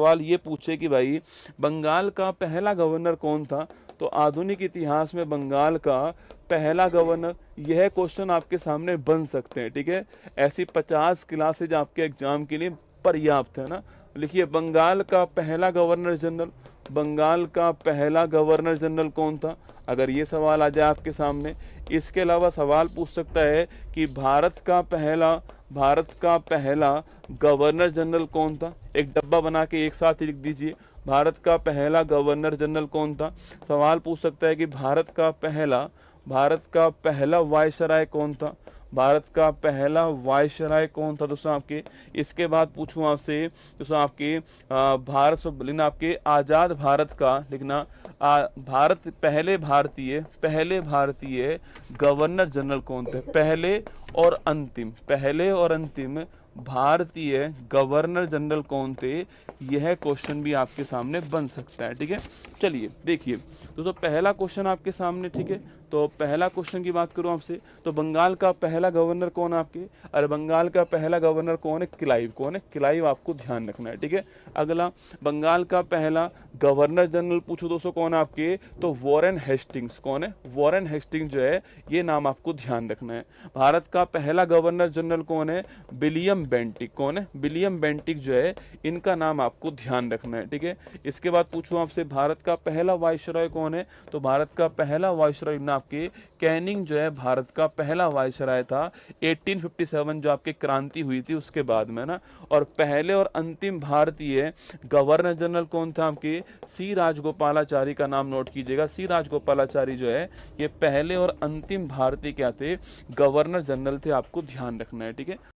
सवाल ये पूछे कि भाई बंगाल का पहला गवर्नर कौन था, तो आधुनिक इतिहास में बंगाल का पहला गवर्नर, यह क्वेश्चन आपके सामने बन सकते हैं। ठीक है, ऐसी 50 क्लासेज आपके एग्जाम के लिए पर्याप्त है ना। लिखिए बंगाल का पहला गवर्नर जनरल, बंगाल का पहला गवर्नर जनरल कौन था, अगर ये सवाल आ जाए आपके सामने। इसके अलावा सवाल पूछ सकता है कि भारत का पहला गवर्नर जनरल कौन था, एक डब्बा बना के एक साथ लिख दीजिए, भारत का पहला गवर्नर जनरल कौन था। सवाल पूछ सकता है कि भारत का पहला वायसराय कौन था, भारत का पहला वायसराय कौन था दोस्तों आपके। इसके बाद पूछूं आपसे दोस्तों आपके भारत से लिखना, आपके आज़ाद भारत का लिखना, भारत पहले भारतीय गवर्नर जनरल कौन थे, पहले और अंतिम भारतीय गवर्नर जनरल कौन थे, यह क्वेश्चन भी आपके सामने बन सकता है। ठीक है, चलिए देखिए दोस्तों पहला क्वेश्चन आपके सामने। ठीक है, तो पहला क्वेश्चन की बात करूं आपसे, तो बंगाल का पहला गवर्नर कौन आपके, अरे बंगाल का पहला गवर्नर कौन है, क्लाइव, कौन है, क्लाइव, आपको ध्यान रखना है। ठीक है, अगला बंगाल का पहला गवर्नर जनरल पूछो दोस्तों कौन आपके, तो वॉरेन हेस्टिंग्स, कौन है, वॉरेन हेस्टिंग्स जो है, ये नाम आपको ध्यान रखना है। भारत का पहला गवर्नर जनरल कौन है, विलियम बेंटिक, कौन है, विलियम बेंटिक जो है, इनका नाम आपको ध्यान रखना है। ठीक है, इसके बाद पूछूं आपसे भारत का पहला वायसराय कौन है, तो भारत का पहला वायसराय ना आपके कैनिंग जो है, भारत का पहला वायसराय था 1857 जो आपकी क्रांति हुई थी उसके बाद में ना। और पहले और अंतिम भारतीय गवर्नर जनरल कौन था आपके, सी राजगोपालाचारी का नाम नोट कीजिएगा। सी राजगोपालाचारी जो है, ये पहले और अंतिम भारतीय क्या थे, गवर्नर जनरल थे, आपको ध्यान रखना है। ठीक है,